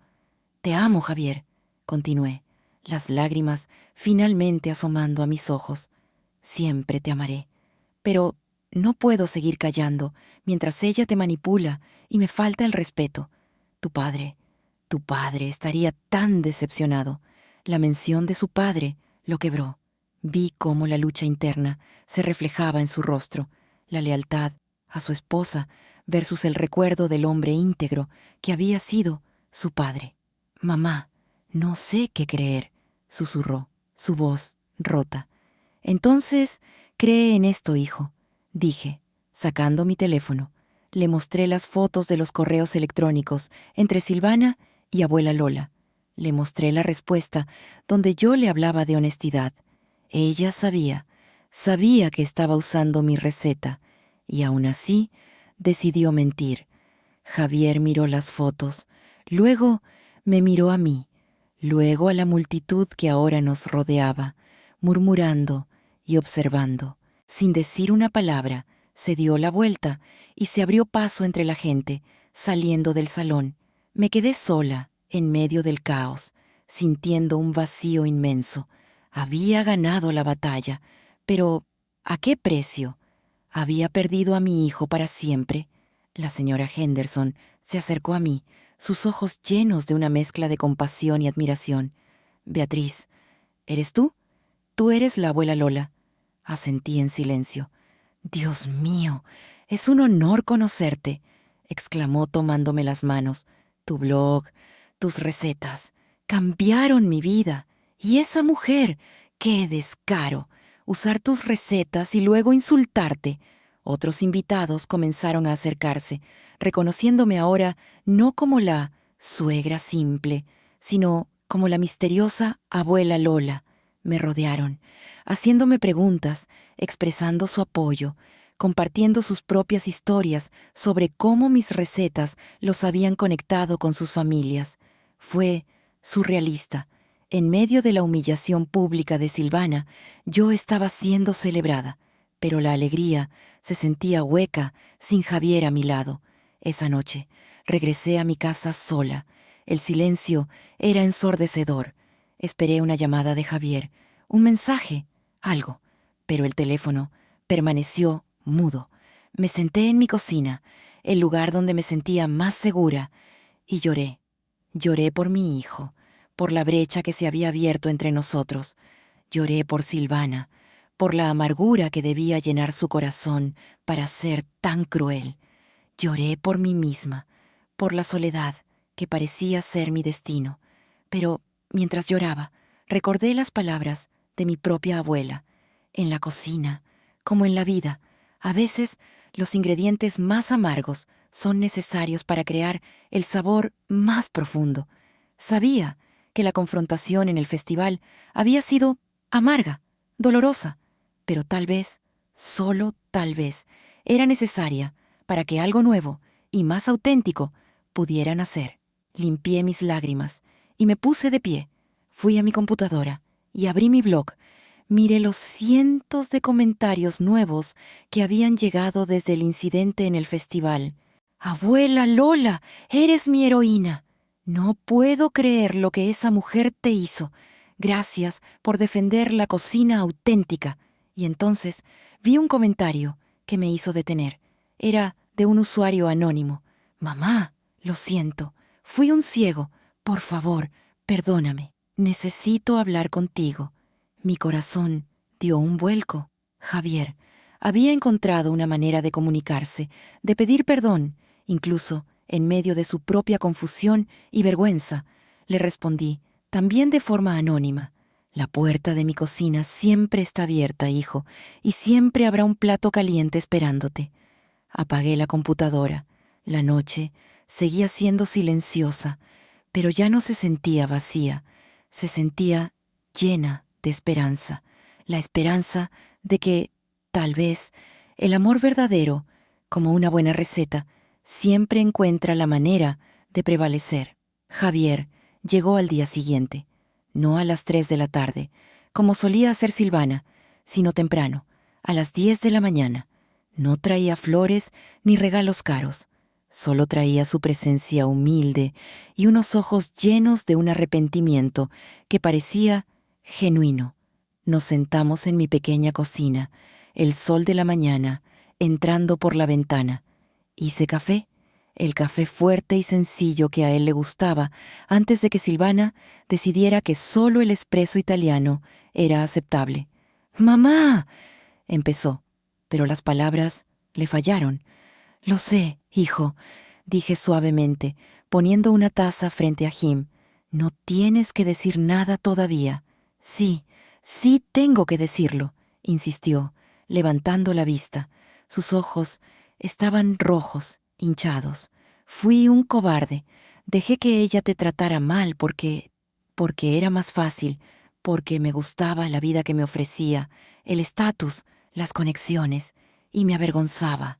Te amo, Javier, continué, las lágrimas finalmente asomando a mis ojos. Siempre te amaré. Pero no puedo seguir callando mientras ella te manipula y me falta el respeto. Tu padre estaría tan decepcionado. La mención de su padre lo quebró. Vi cómo la lucha interna se reflejaba en su rostro, la lealtad a su esposa versus el recuerdo del hombre íntegro que había sido su padre. «Mamá, no sé qué creer», susurró, su voz rota. «Entonces, cree en esto, hijo», dije, sacando mi teléfono. Le mostré las fotos de los correos electrónicos entre Silvana y abuela Lola. Le mostré la respuesta donde yo le hablaba de honestidad. Ella sabía que estaba usando mi receta, y aún así decidió mentir. Javier miró las fotos, luego me miró a mí, luego a la multitud que ahora nos rodeaba, murmurando y observando. Sin decir una palabra, se dio la vuelta y se abrió paso entre la gente, saliendo del salón. Me quedé sola, en medio del caos, sintiendo un vacío inmenso. Había ganado la batalla, pero ¿a qué precio? ¿Había perdido a mi hijo para siempre? La señora Henderson se acercó a mí, sus ojos llenos de una mezcla de compasión y admiración. «Beatriz, ¿eres tú? Tú eres la abuela Lola». Asentí en silencio. «Dios mío, es un honor conocerte», exclamó tomándome las manos. «Tu blog, tus recetas, cambiaron mi vida. Y esa mujer, qué descaro, usar tus recetas y luego insultarte». Otros invitados comenzaron a acercarse, reconociéndome ahora no como la suegra simple, sino como la misteriosa abuela Lola. Me rodearon, haciéndome preguntas, expresando su apoyo, compartiendo sus propias historias sobre cómo mis recetas los habían conectado con sus familias. Fue surrealista. En medio de la humillación pública de Silvana, yo estaba siendo celebrada, pero la alegría se sentía hueca sin Javier a mi lado. Esa noche regresé a mi casa sola. El silencio era ensordecedor. Esperé una llamada de Javier, un mensaje, algo, pero el teléfono permaneció mudo. Me senté en mi cocina, el lugar donde me sentía más segura, y lloré. Lloré por mi hijo, por la brecha que se había abierto entre nosotros. Lloré por Silvana, por la amargura que debía llenar su corazón para ser tan cruel. Lloré por mí misma, por la soledad que parecía ser mi destino. Pero mientras lloraba, recordé las palabras de mi propia abuela. En la cocina, como en la vida, a veces los ingredientes más amargos son necesarios para crear el sabor más profundo. Sabía que la confrontación en el festival había sido amarga, dolorosa, pero tal vez, solo tal vez, era necesaria para que algo nuevo y más auténtico pudiera nacer. Limpié mis lágrimas y me puse de pie. Fui a mi computadora y abrí mi blog. Miré los cientos de comentarios nuevos que habían llegado desde el incidente en el festival. Abuela Lola, eres mi heroína. No puedo creer lo que esa mujer te hizo. Gracias por defender la cocina auténtica. Y entonces vi un comentario que me hizo detener. Era de un usuario anónimo. Mamá, lo siento. Fui un ciego. Por favor, perdóname. Necesito hablar contigo. Mi corazón dio un vuelco. Javier había encontrado una manera de comunicarse, de pedir perdón, incluso en medio de su propia confusión y vergüenza. Le respondí, también de forma anónima. La puerta de mi cocina siempre está abierta, hijo, y siempre habrá un plato caliente esperándote. Apagué la computadora. La noche seguía siendo silenciosa, pero ya no se sentía vacía, se sentía llena de esperanza, la esperanza de que, tal vez, el amor verdadero, como una buena receta, siempre encuentra la manera de prevalecer. Javier llegó al día siguiente, no a las 3 de la tarde, como solía hacer Silvana, sino temprano, a las 10 de la mañana. No traía flores ni regalos caros, solo traía su presencia humilde y unos ojos llenos de un arrepentimiento que parecía genuino. Nos sentamos en mi pequeña cocina, el sol de la mañana entrando por la ventana. Hice café, el café fuerte y sencillo que a él le gustaba, antes de que Silvana decidiera que solo el espresso italiano era aceptable. «¡Mamá!», empezó, pero las palabras le fallaron. «Lo sé, hijo», dije suavemente, poniendo una taza frente a Jim. «No tienes que decir nada todavía». «Sí, sí tengo que decirlo», insistió, levantando la vista. Sus ojos estaban rojos, hinchados. «Fui un cobarde. Dejé que ella te tratara mal porque era más fácil, porque me gustaba la vida que me ofrecía, el estatus, las conexiones, y me avergonzaba».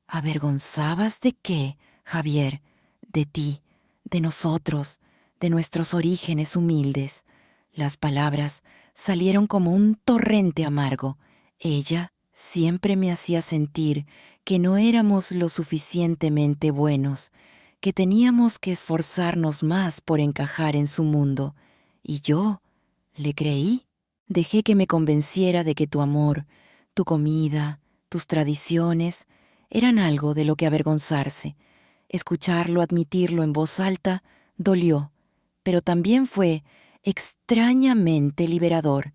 «¿Avergonzabas de qué, Javier? De ti, de nosotros, de nuestros orígenes humildes». Las palabras salieron como un torrente amargo. Ella siempre me hacía sentir que no éramos lo suficientemente buenos, que teníamos que esforzarnos más por encajar en su mundo. Y yo le creí. Dejé que me convenciera de que tu amor, tu comida, tus tradiciones eran algo de lo que avergonzarse. Escucharlo, admitirlo en voz alta, dolió, pero también fue extrañamente liberador.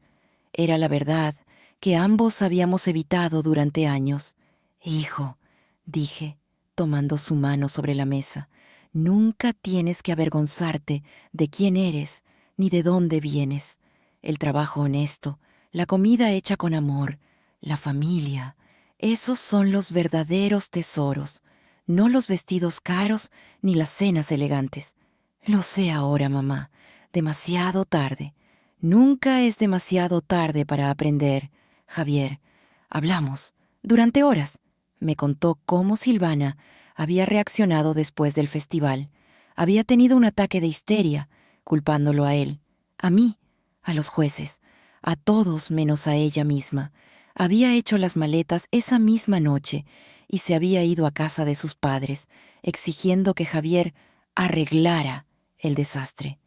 Era la verdad que ambos habíamos evitado durante años. «Hijo», dije, tomando su mano sobre la mesa, «nunca tienes que avergonzarte de quién eres ni de dónde vienes. El trabajo honesto, la comida hecha con amor, la familia, esos son los verdaderos tesoros, no los vestidos caros ni las cenas elegantes». «Lo sé ahora, mamá. Demasiado tarde. Nunca es demasiado tarde para aprender, Javier. Hablamos durante horas». Me contó cómo Silvana había reaccionado después del festival. Había tenido un ataque de histeria, culpándolo a él, a mí, a los jueces, a todos menos a ella misma. Había hecho las maletas esa misma noche y se había ido a casa de sus padres, exigiendo que Javier arreglara el desastre.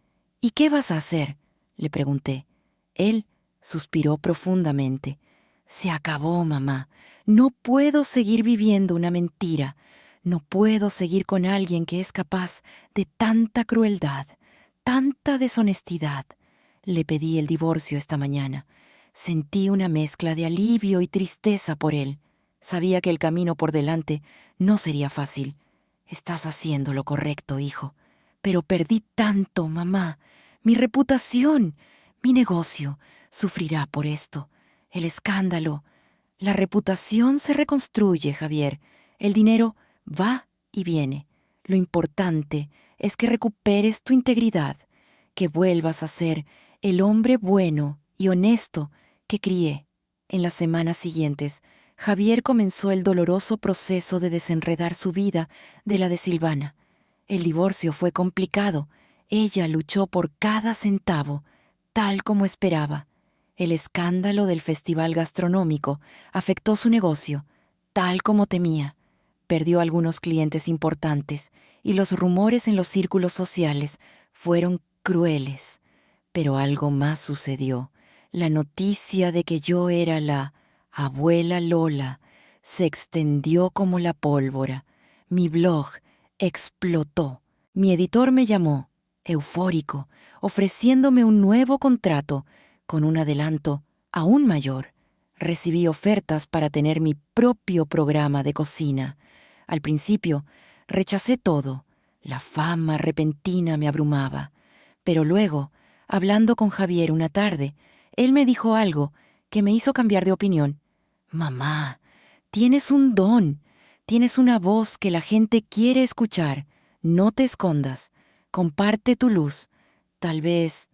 «¿Y qué vas a hacer?», le pregunté. Él suspiró profundamente. «Se acabó, mamá. No puedo seguir viviendo una mentira. No puedo seguir con alguien que es capaz de tanta crueldad, tanta deshonestidad. Le pedí el divorcio esta mañana. Sentí una mezcla de alivio y tristeza por él. Sabía que el camino por delante no sería fácil. Estás haciendo lo correcto, hijo. Pero perdí tanto, mamá. Mi reputación, mi negocio sufrirá por esto. El escándalo. La reputación se reconstruye, Javier. El dinero va y viene. Lo importante es que recuperes tu integridad, que vuelvas a ser el hombre bueno y honesto que crié. En las semanas siguientes, Javier comenzó el doloroso proceso de desenredar su vida de la de Silvana. El divorcio fue complicado. Ella luchó por cada centavo, tal como esperaba. El escándalo del festival gastronómico afectó su negocio, tal como temía. Perdió algunos clientes importantes y los rumores en los círculos sociales fueron crueles. Pero algo más sucedió. La noticia de que yo era la abuela Lola se extendió como la pólvora. Mi blog explotó. Mi editor me llamó, eufórico, ofreciéndome un nuevo contrato con un adelanto aún mayor. Recibí ofertas para tener mi propio programa de cocina. Al principio, rechacé todo. La fama repentina me abrumaba. Pero luego, hablando con Javier una tarde, él me dijo algo que me hizo cambiar de opinión. Mamá, tienes un don, tienes una voz que la gente quiere escuchar. No te escondas, comparte tu luz. Tal vez,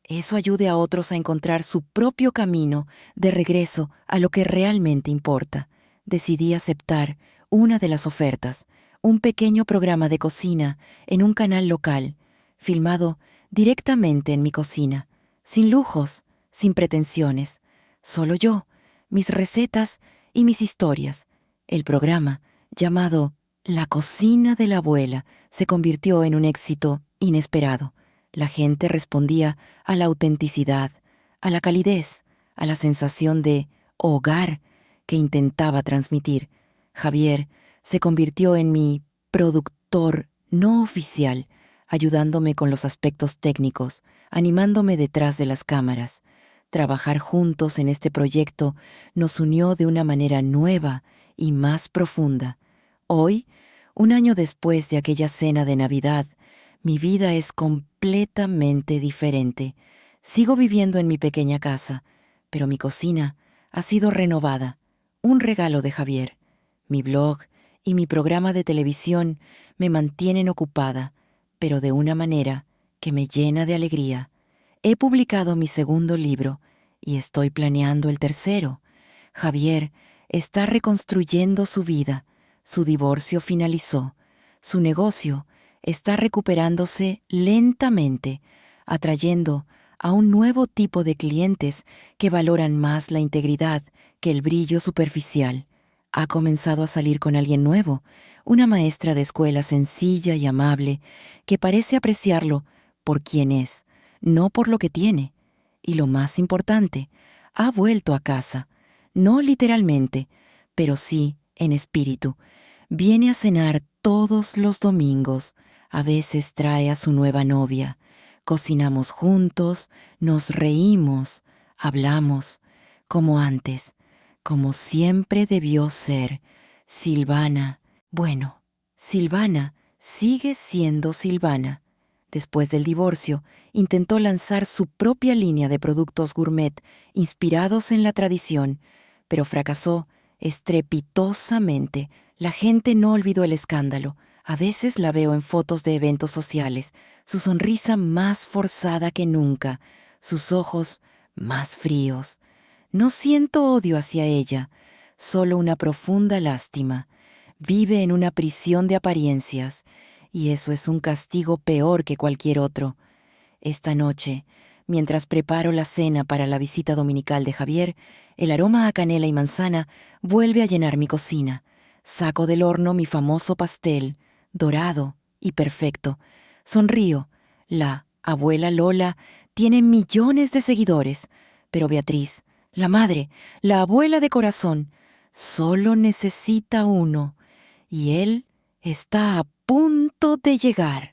eso ayude a otros a encontrar su propio camino de regreso a lo que realmente importa. Decidí aceptar una de las ofertas, un pequeño programa de cocina en un canal local, filmado directamente en mi cocina, sin lujos, sin pretensiones, solo yo, mis recetas y mis historias. El programa, llamado La cocina de la abuela, se convirtió en un éxito inesperado. La gente respondía a la autenticidad, a la calidez, a la sensación de hogar que intentaba transmitir. Javier se convirtió en mi productor no oficial, ayudándome con los aspectos técnicos, animándome detrás de las cámaras. Trabajar juntos en este proyecto nos unió de una manera nueva y más profunda. Hoy, un año después de aquella cena de Navidad, mi vida es completamente diferente. Sigo viviendo en mi pequeña casa, pero mi cocina ha sido renovada, un regalo de Javier. Mi blog y mi programa de televisión me mantienen ocupada, pero de una manera que me llena de alegría. He publicado mi segundo libro y estoy planeando el tercero. Javier está reconstruyendo su vida. Su divorcio finalizó. Su negocio está recuperándose lentamente, atrayendo a un nuevo tipo de clientes que valoran más la integridad que el brillo superficial. Ha comenzado a salir con alguien nuevo, una maestra de escuela sencilla y amable que parece apreciarlo por quien es, no por lo que tiene. Y lo más importante, ha vuelto a casa, no literalmente, pero sí en espíritu. Viene a cenar todos los domingos, a veces trae a su nueva novia. Cocinamos juntos, nos reímos, hablamos, como antes, como siempre debió ser. Silvana, bueno, Silvana sigue siendo Silvana. Después del divorcio, intentó lanzar su propia línea de productos gourmet inspirados en la tradición, pero fracasó estrepitosamente. La gente no olvidó el escándalo. A veces la veo en fotos de eventos sociales, su sonrisa más forzada que nunca, sus ojos más fríos. No siento odio hacia ella, solo una profunda lástima. Vive en una prisión de apariencias, y eso es un castigo peor que cualquier otro. Esta noche, mientras preparo la cena para la visita dominical de Javier, el aroma a canela y manzana vuelve a llenar mi cocina. Saco del horno mi famoso pastel, dorado y perfecto. Sonrío. La abuela Lola tiene millones de seguidores, pero Beatriz, la madre, la abuela de corazón, solo necesita uno, y él está a punto de llegar.